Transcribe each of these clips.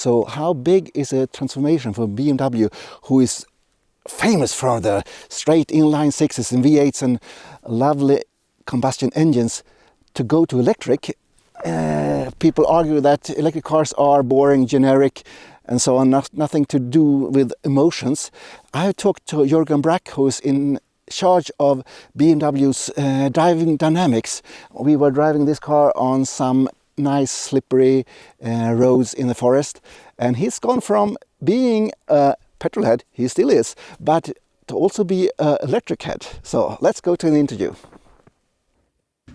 So how big is a transformation for BMW, who is famous for the straight inline sixes and V8s and lovely combustion engines, to go to electric? People argue that electric cars are boring, generic, and so on, nothing to do with emotions. I talked to Jürgen Brack, who is in charge of BMW's driving dynamics. We were driving this car on some nice slippery roads in the forest, and he's gone from being a petrolhead, he still is, but to also be an electric head. So let's go to an interview.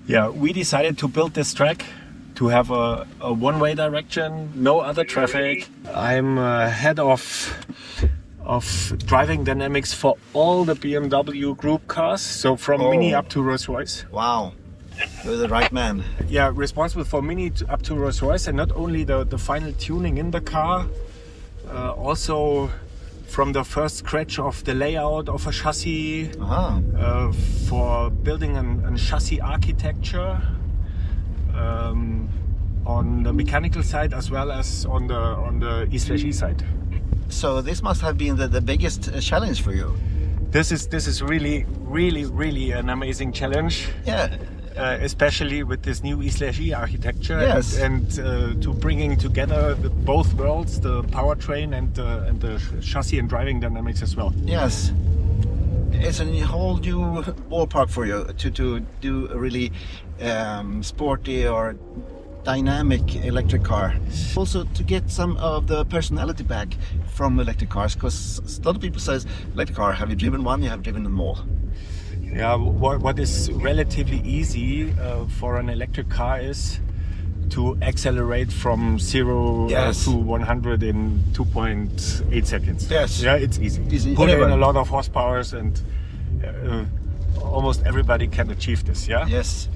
Yeah, we decided to build this track to have a one-way direction, no other traffic. I'm head of driving dynamics for all the BMW Group cars, so from Mini up to Rolls-Royce. Wow, you're the right man. Yeah, responsible for Mini up to Rolls-Royce, and not only the final tuning in the car, also from the first scratch of the layout of a chassis, for building a chassis architecture, on the mechanical side as well as on the E/E side. So this must have been the biggest challenge for you. This is really an amazing challenge. Yeah. Especially with this new E/E architecture, yes. and to bringing together both worlds, the powertrain and the chassis and driving dynamics as well. Yes. It's a whole new ballpark for you to do a really sporty or dynamic electric car. Also to get some of the personality back from electric cars, because a lot of people says electric car, have you driven one? You have driven them all. Yeah, what is relatively easy for an electric car is to accelerate from 0 to 100 in 2.8 seconds. Yes. Yeah, it's easy. Put in a lot of horsepowers, and almost everybody can achieve this. Yeah. Yes.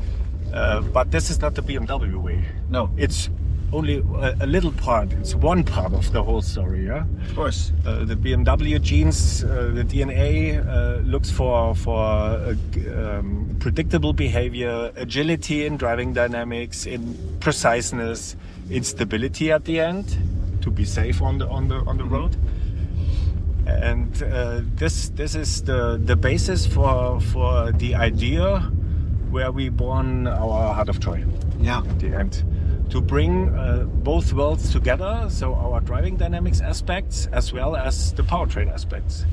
But this is not the BMW way. No. It's only a little part. It's one part of the whole story. Yeah. Of course. The BMW genes, the DNA looks for predictable behavior, agility in driving dynamics, in preciseness, in stability at the end, to be safe on the road. And this is the basis for the idea where we born our Heart of Joy. Yeah. At the end, to bring both worlds together, so our driving dynamics aspects as well as the powertrain aspects.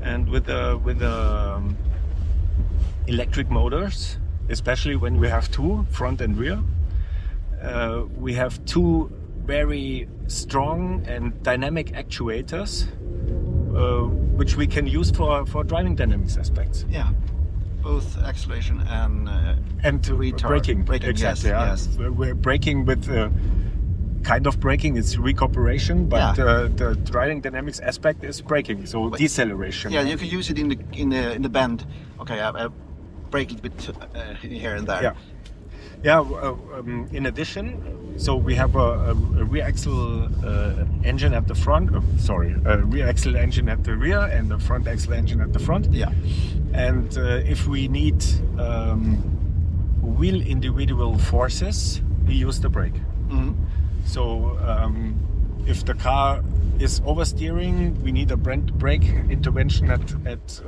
And with the electric motors, especially when we have two, front and rear, we have two very strong and dynamic actuators, which we can use for driving dynamics aspects. Yeah. Both acceleration and braking. Exactly. Yes. We're braking with kind of braking. It's recuperation, but the driving dynamics aspect is braking. So deceleration. Yeah, you can use it in the bend. Okay, I brake a little bit here and there. Yeah. Yeah. In addition, so we have a rear axle engine at the front. A rear axle engine at the rear and the front axle engine at the front. Yeah. And if we need wheel individual forces, we use the brake. Mm-hmm. So if the car is oversteering, we need a brake intervention at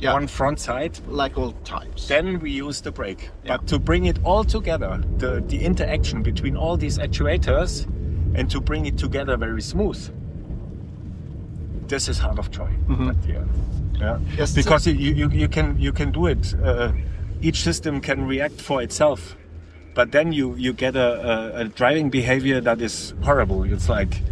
one front side, like all types. Then we use the brake. Yeah. But to bring it all together, the interaction between all these actuators, and to bring it together very smooth, this is Heart of Joy at the end. Yeah. Yes, because you can do it. Each system can react for itself, but then you get a driving behavior that is horrible. It's like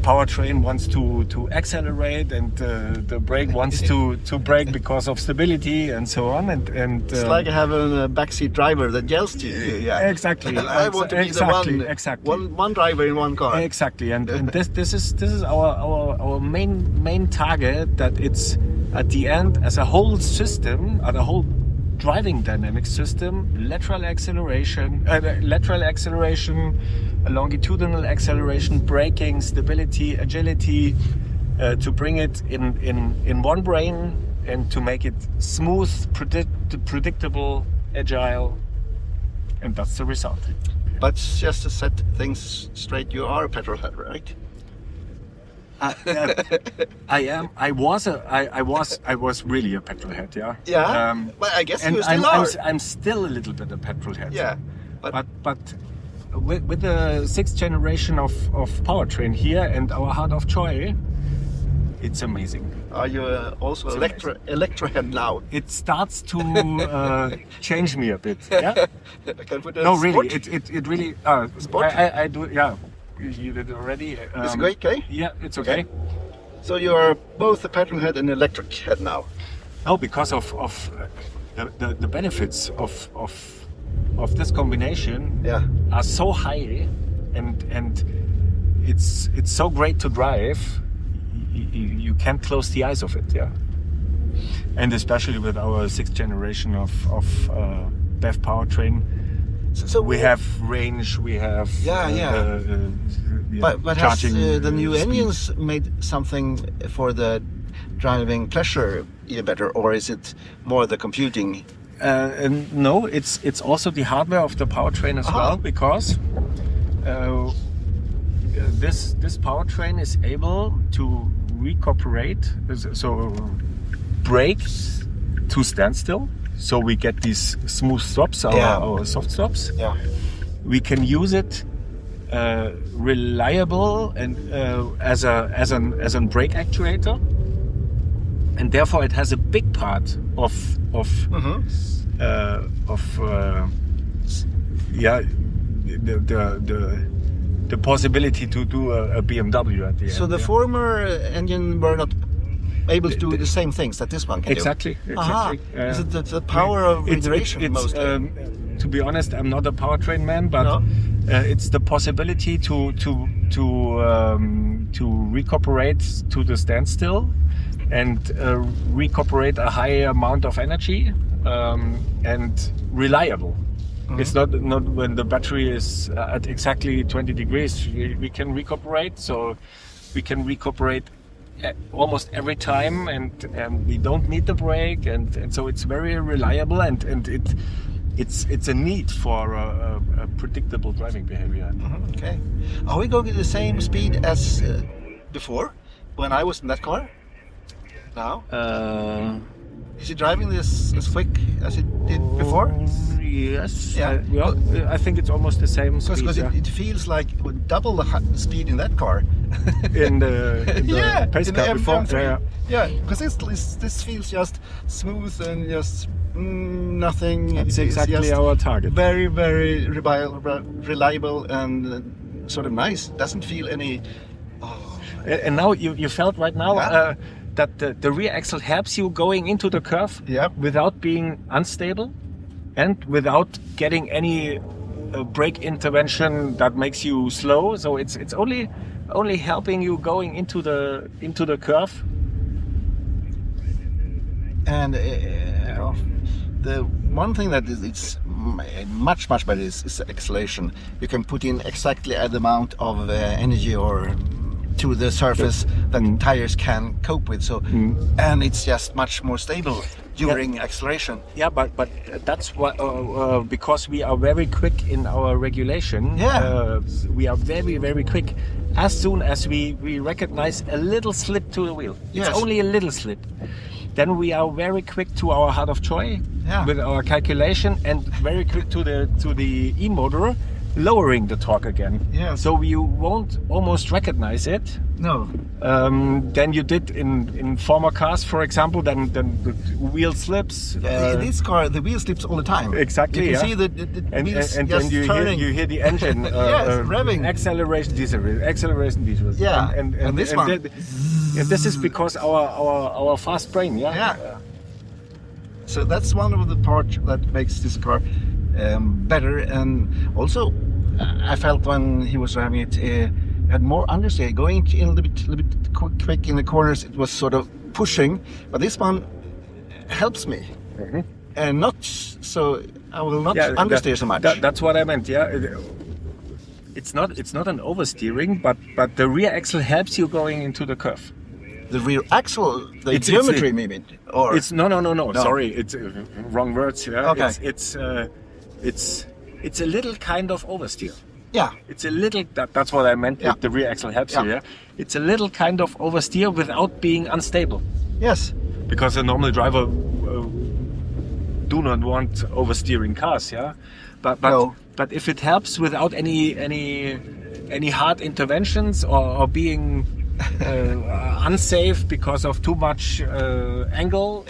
powertrain wants to accelerate, and the brake wants to brake because of stability and so on. And it's like having a backseat driver that yells to you. Yeah, exactly. I want to be one driver in one car. Exactly, and this is our main target. That it's at the end as a whole system, a whole driving dynamic system, lateral acceleration, longitudinal acceleration, braking, stability, agility, to bring it in one brain and to make it smooth, predictable, agile, and that's the result. But just to set things straight, you are a petrolhead, right? I am. I was really a petrolhead. Yeah. Yeah. But I guess you still are. I'm still a little bit a petrolhead. Yeah. But with the 6th generation of powertrain here and our heart of joy, it's amazing. Are you also electro-head now? It starts to change me a bit. Yeah. I can put a No, sport. really. It really. Sport? I do. Yeah. You did it already. Is it okay? Yeah, it's okay. So you are both a petrolhead and electric head now. No, because of the benefits of this combination are so high, and it's so great to drive. You can't close the eyes of it, yeah. And especially with our 6th generation of BEV powertrain, so we have range, we have but has the new speed. engines made something for the driving pleasure even better, or is it more the computing? And no, it's also the hardware of the powertrain as well, because this powertrain is able to recuperate, so brake to standstill, so we get these smooth stops, our soft stops. Yeah. We can use it reliable and as a brake actuator, and therefore it has a big part of the possibility to do a BMW at the end. So the former engine were not able to do the same things that this one can Exactly. do. Is it the power of regeneration mostly? To be honest, I'm not a powertrain man, but it's the possibility to recuperate to the standstill and recuperate a high amount of energy and reliable. It's not when the battery is at exactly 20 degrees, we can recuperate. So we can recuperate almost every time, and we don't need the brake, and so it's very reliable, and it's a need for a predictable driving behavior. Okay. Are we going at the same speed as before when I was in that car? Now? Is he driving this as quick as he did before? Yes. Yeah. I think it's almost the same speed. Because it feels like double the speed in that car. in the pace car before. Yeah, because this feels just smooth and just nothing. That's exactly our target. Very, very reliable and sort of nice. Doesn't feel any. And now you felt right now that the rear axle helps you going into the curve without being unstable and without getting any brake intervention that makes you slow. So it's only helping you going into the curve. And the one thing that is much better is acceleration. You can put in exactly the amount of energy or to the surface that tires can cope with. So and it's just much more stable during acceleration. Yeah, but that's what because we are very quick in our regulation. We are very, very quick. As soon as we recognize a little slip to the wheel, it's only a little slip, then we are very quick to our heart of joy with our calculation, and very quick to the e-motor, lowering the torque again. So you won't almost recognize it. No. Than you did in former cars, for example. Then the wheel slips. In this car, the wheel slips all the time. Exactly. You can see the wheels and just then turning. you hear the engine revving. Acceleration, deceleration. Yeah. And this one. And this is because our fast brain. So that's one of the parts that makes this car better, and also I felt when he was driving it, had more understeer, going a little bit quick in the corners. It was sort of pushing, but this one helps me, and not so I will not understeer so much. That's what I meant. It's not an oversteering, but the rear axle helps you going into the curve. The rear axle, the geometry, maybe, or it's no. Sorry, it's wrong words. Okay. It's it's a little kind of oversteer. Yeah. It's a little, that's what I meant with the rear axle helps you, yeah? It's a little kind of oversteer without being unstable. Yes. Because a normal driver do not want oversteering cars, yeah? But if it helps without any hard interventions or being unsafe because of too much angle,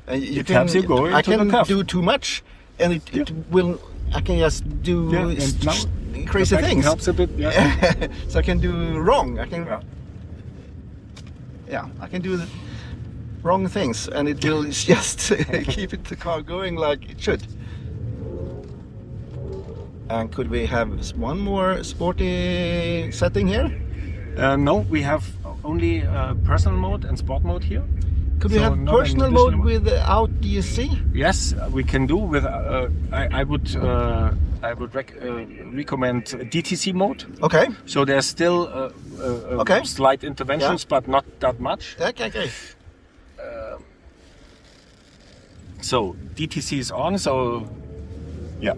it helps you go into the curve. I can do too much, and it will. I can just do crazy things. Helps a bit, so I can do wrong. I can. I can do the wrong things, and it will just keep the car going like it should. And could we have one more sporty setting here? No, we have only personal mode and sport mode here. Could we have personal mode without DSC? Yes, we can do with. I would recommend DTC mode. Okay. So there's still slight interventions, but not that much. Okay. So DTC is on. So yeah,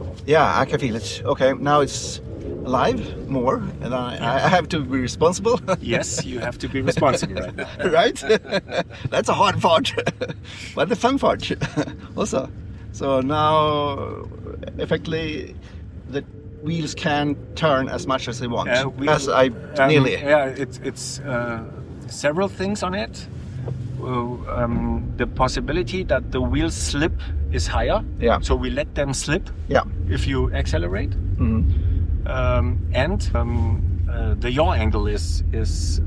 I can feel it. Okay, now it's alive more, and I have to be responsible. Yes, you have to be responsible right now. Right? That's a hard part, but the fun part also. So now, effectively, the wheels can turn as much as they want. Nearly. Yeah, it's several things on it. The possibility that the wheels slip is higher. Yeah. So we let them slip. Yeah. If you accelerate. Mm-hmm. The yaw angle is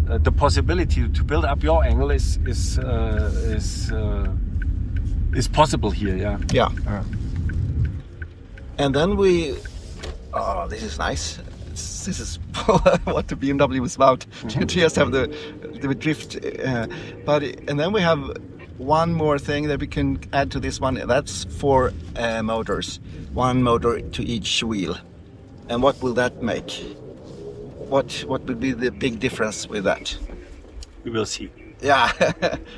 the possibility to build up yaw angle is possible here. Yeah. Yeah. And then this is nice. This is what the BMW was about. To just have the drift, and then we have one more thing that we can add to this one. That's 4 motors, 1 motor to each wheel. And what will that make? What will be the big difference with that? We will see. Yeah,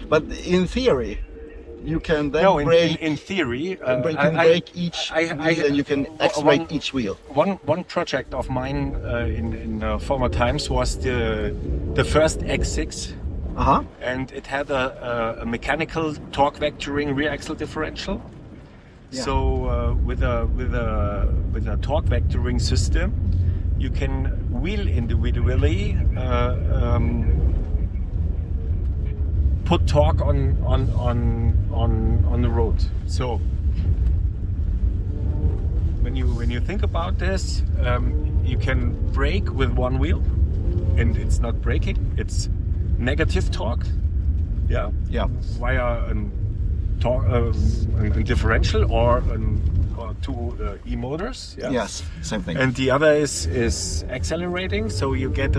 but in theory, you can then in theory, you can break each wheel and you can accelerate each wheel. One project of mine in former times was the first X6, and it had a mechanical torque vectoring rear axle differential. Yeah. So with a torque vectoring system, you can wheel individually. Put torque on the road. So when you think about this, you can brake with 1 wheel, and it's not braking; it's negative torque. Yeah. Via a differential or 2 e-motors. Yeah? Yes, same thing. And the other is accelerating, so you get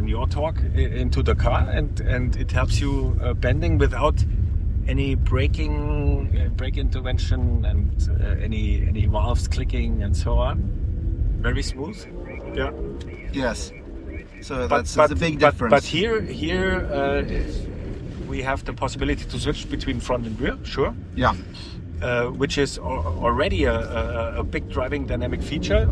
your torque into the car, and it helps you bending without any brake intervention and any valves clicking and so on. Very smooth. Yeah. Yes. So that's a big difference. But here we have the possibility to switch between front and rear. Sure. Yeah. Which is already a big driving dynamic feature,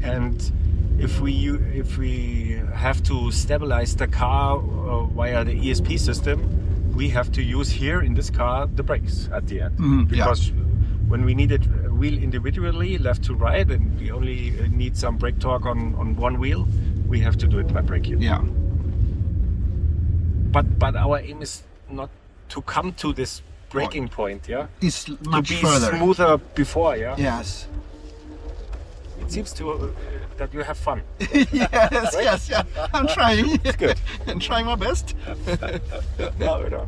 and if we have to stabilize the car via the ESP system, we have to use here in this car the brakes at the end, because when we need it wheel individually left to right, and we only need some brake torque on 1 wheel, we have to do it by braking. Yeah. But our aim is not to come to this braking point. Yeah. It's much to be further. smoother before. Yeah. Yes. It seems that you have fun. Yes, right? Yes, yeah. I'm trying. It's good. I'm trying my best. No.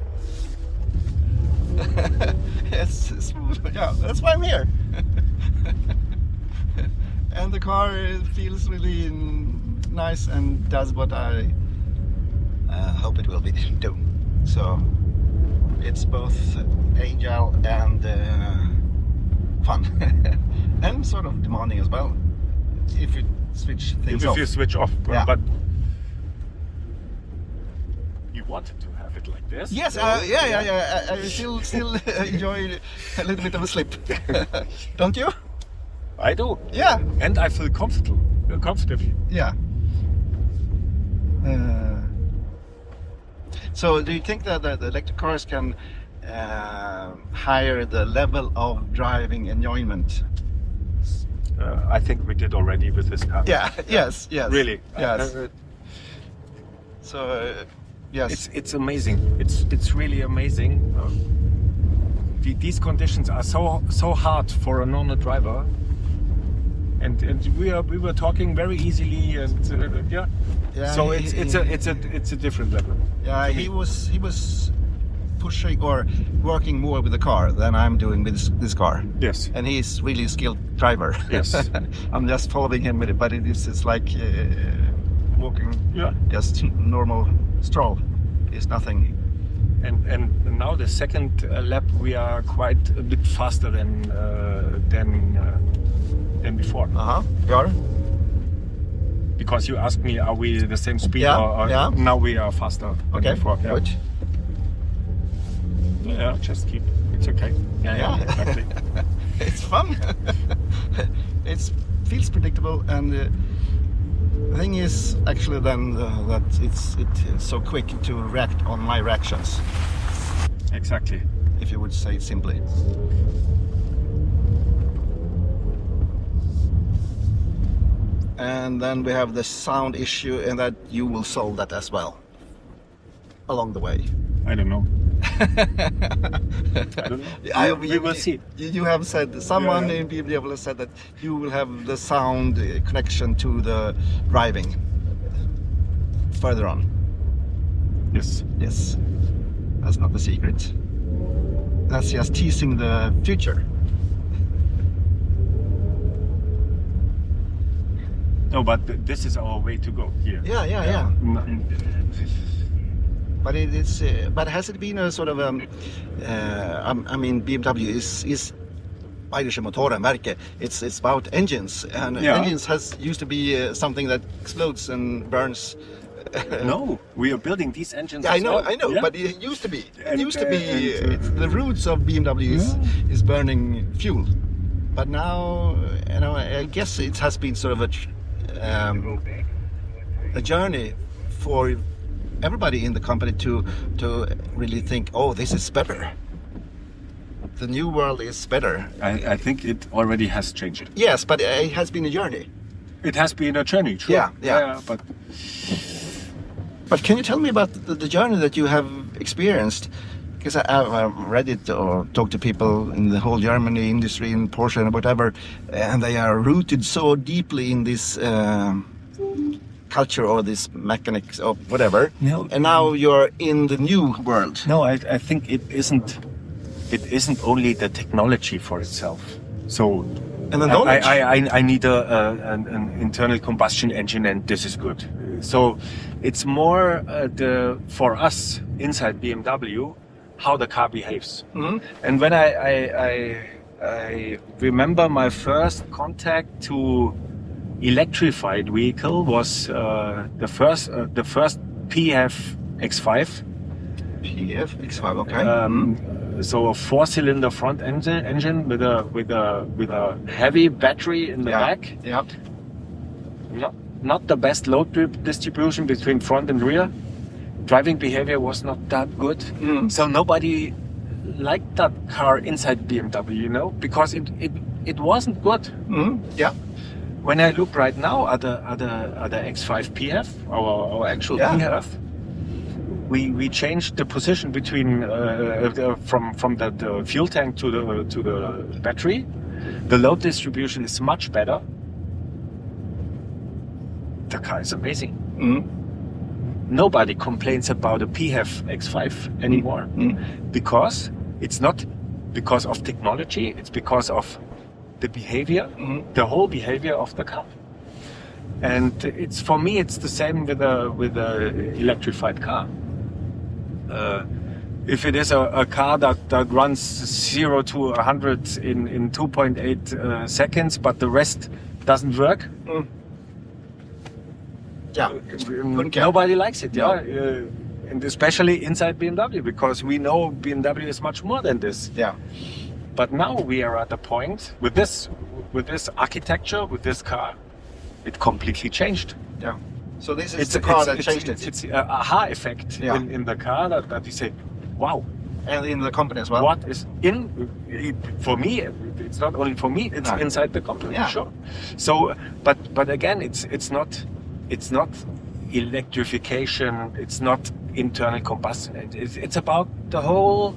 It's smooth. Yeah, that's why I'm here. And the car feels really nice and does what I hope it will be do. So it's both agile and fun, and sort of demanding as well. If you switch things off. If you switch off, yeah. But you wanted to have have it like this. Yes, I still enjoy a little bit of a slip. Don't you? I do. Yeah. And I feel comfortable. Yeah. So do you think that the electric cars can higher the level of driving enjoyment? I think we did already with this car. Yeah. Yes. Really. Yes. Yes. It's amazing. It's really amazing. These conditions are so hard for a normal driver, and we were talking very easily, and yeah. So it's a different level. Yeah, he was pushing or working more with the car than I'm doing with this car. Yes. And he's really a skilled driver. Yes. I'm just following him with it, but it's like walking. Yeah. Just normal stroll. It's nothing. And now the second lap we are quite a bit faster than before. You are? Because you asked me, are we the same speed? Yeah, Or yeah. Now we are faster than before. Yeah. Good. Yeah, just keep. It's okay. Yeah, exactly. It's fun. It feels predictable, and the thing is actually then that it's so quick to react on my reactions. Exactly. If you would say it simply. And then we have the sound issue, and that you will solve that as well along the way. I don't know. I don't know. We will see. You have said, someone in BMW has said that you will have the sound connection to the driving further on. Yes. Yes. That's not the secret. That's just teasing the future. No, but this is our way to go here. Yeah. But but has it been a sort of I mean, BMW is Bayerische Motorenwerke. It's about engines, and engines used to be something that explodes and burns. No, we are building these engines. I know, Yeah. but it used to be. It's the roots of BMW is burning fuel. But now, I guess it has been sort of a journey for everybody in the company to really think, oh, this is better. The new world is better. I think it already has changed. Yes, but it has been a journey. It has been a journey, true. Yeah. But can you tell me about the journey that you have experienced? Because I've read it or talked to people in the whole Germany industry, in Porsche and whatever, and they are rooted so deeply in this culture or this mechanics or whatever. No. And now you're in the new world. No, I think it isn't only the technology for itself. So And the knowledge. I need an internal combustion engine, and this is good. So it's more for us inside BMW how the car behaves. Mm-hmm. And when I remember my first contact to electrified vehicle was the first PF X5. PF X5, okay. So a 4-cylinder front engine with a heavy battery in the back. Yeah. Not the best load distribution between front and rear. Driving behavior was not that good. So nobody liked that car inside BMW, because it wasn't good. Yeah. When I look right now at the X5 PF, our actual PF, we changed the position between from the fuel tank to the battery. The load distribution is much better. The car is amazing. Nobody complains about a PHEV X5 anymore because it's not because of technology, it's because of the behavior, the whole behavior of the car. And it's, for me, it's the same with a electrified car. If it is a car that runs 0 to 100 in 2.8 seconds, but the rest doesn't work, yeah, nobody likes it. No. and especially inside BMW, because we know BMW is much more than this. Yeah. But now we are at a point with this architecture, with this car, it completely changed. Yeah. So this is the car that changed it. It's a aha effect in the car that you say, wow. And in the company as well. What is for me? It's not only for me. It's inside the company. Yeah. Sure. So, but again, it's not electrification. It's not internal combustion. It's about the whole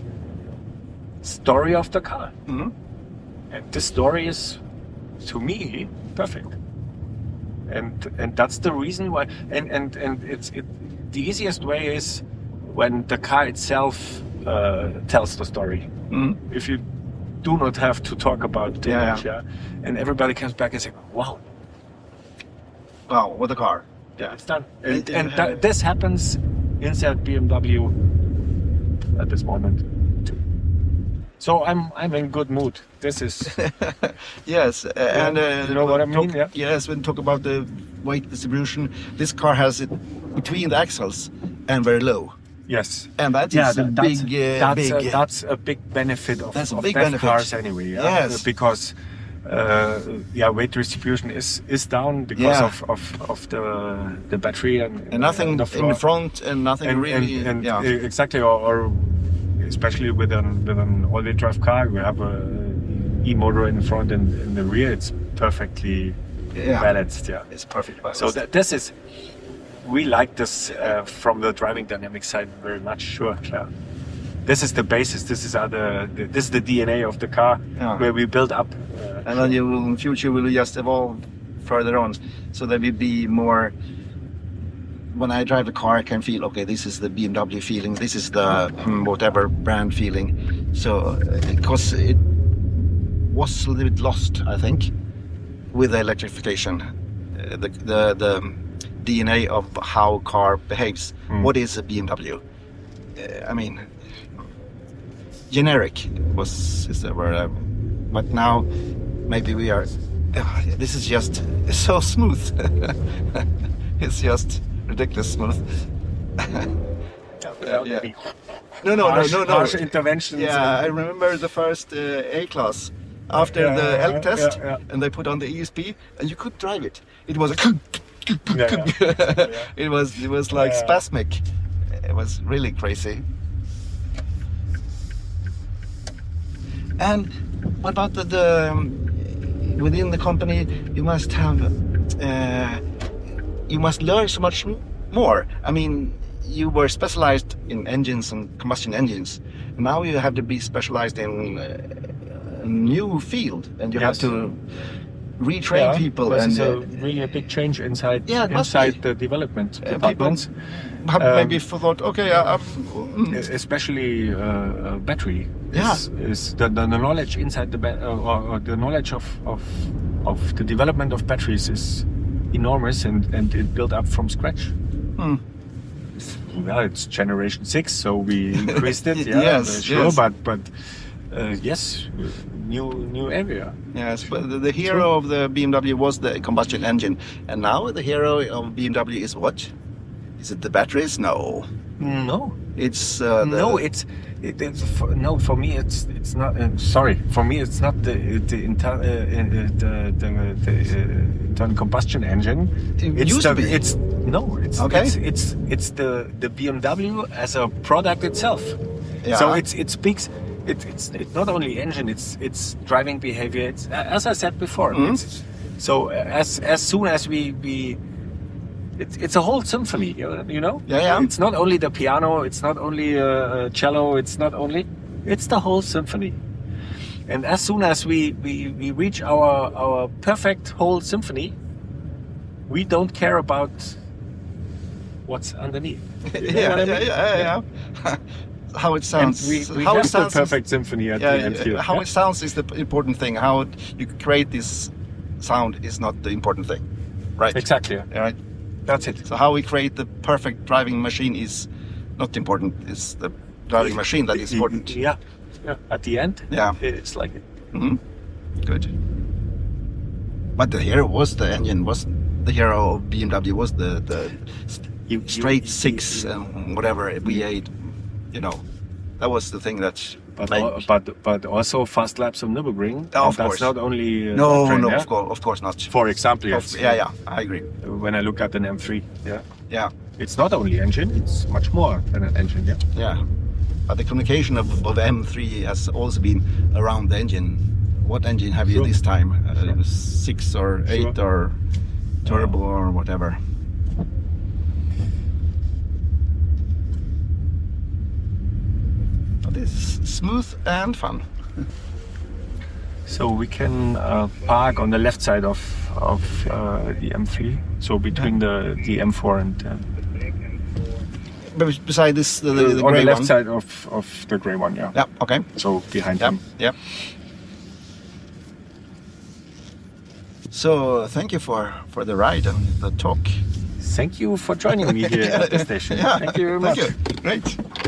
story of the car. Mm-hmm. And the story is, to me, perfect. And that's the reason why. And the easiest way is when the car itself tells the story. Mm-hmm. If you do not have to talk about the image, and everybody comes back and says, "Wow, what a car!" Yeah, it's done. And this happens inside BMW at this moment too. So I'm in good mood. This is yes, and you know what I mean. Yes, when talk about the weight distribution, this car has it between the axles and very low. Yes, and that is that's a big benefit of cars anyway. Yes, because weight distribution is down because of the battery and nothing in the front and nothing exactly, or especially with an all-wheel drive car, we have a e-motor in the front and in the rear. It's perfectly balanced. Yeah, it's perfect balanced. So this is. We like this from the driving dynamic side very much. Sure. This is the basis. This is the DNA of the car where we build up. And then you will, in future, will just evolve further on. So there will be more. When I drive the car, I can feel, okay, this is the BMW feeling. This is the whatever brand feeling. So because it was a little bit lost, I think, with the electrification, the DNA of how car behaves. What is a BMW? I mean, generic is the word, but now maybe we are. This is just so smooth. It's just ridiculous smooth. No. Harsh interventions. Yeah, I remember the first A-Class after the ELK test, and they put on the ESP, and you could drive it. It was a it was like spasmic. It was really crazy. And what about the within the company? You must have you must learn so much more. I mean, you were specialized in engines and combustion engines. Now you have to be specialized in a new field, and you have to retrain people. This and is a really big change inside the development departments. Maybe thought, okay, especially battery. Is the knowledge inside the or the knowledge of the development of batteries is enormous, and it built up from scratch. Well, it's generation 6, so we increased it. Sure. But yes, new area. Yes, but the hero of the BMW was the combustion engine, and now the hero of BMW is what? Is it the batteries? No. It's no. For me, it's not. Sorry, for me, it's not the internal combustion engine. It used to be. It's the BMW as a product itself. Yeah. So it speaks. It's not only engine. It's driving behavior. It's, as I said before. So as soon as we it's a whole symphony, you know. Yeah. It's not only the piano. It's not only cello. It's the whole symphony. And as soon as we reach our perfect whole symphony, we don't care about what's underneath. You know what I mean? Yeah. How it sounds. And we how have it sounds the perfect symphony at the end here. How it sounds is the important thing. How you create this sound is not the important thing, right? Exactly. Right. That's it. So how we create the perfect driving machine is not important. It's the driving machine that is important. Yeah. At the end. Yeah. It's like it. Good. But the hero was the engine. Was the hero of BMW was the straight six whatever V8. You know, that was the thing that. But also fast laps of Nürburgring. Oh, of that's course. not only No, train, no, yeah? of course not. For example, yes. Yeah, I agree. When I look at an M3, Yeah. it's not only engine; it's much more than an engine. Yeah. Yeah, but the communication of M3 has also been around the engine. What engine have you this time? 6 or 8 or turbo or whatever. But it's smooth and fun. So we can park on the left side of the M3, so between the M4 and. Beside this, the on grey the left one. side of the grey one, yeah. Yeah. Okay. So behind him. Yeah. So thank you for the ride and the talk. Thank you for joining me here at the station. Yeah. Thank you very much. Thank you. Great.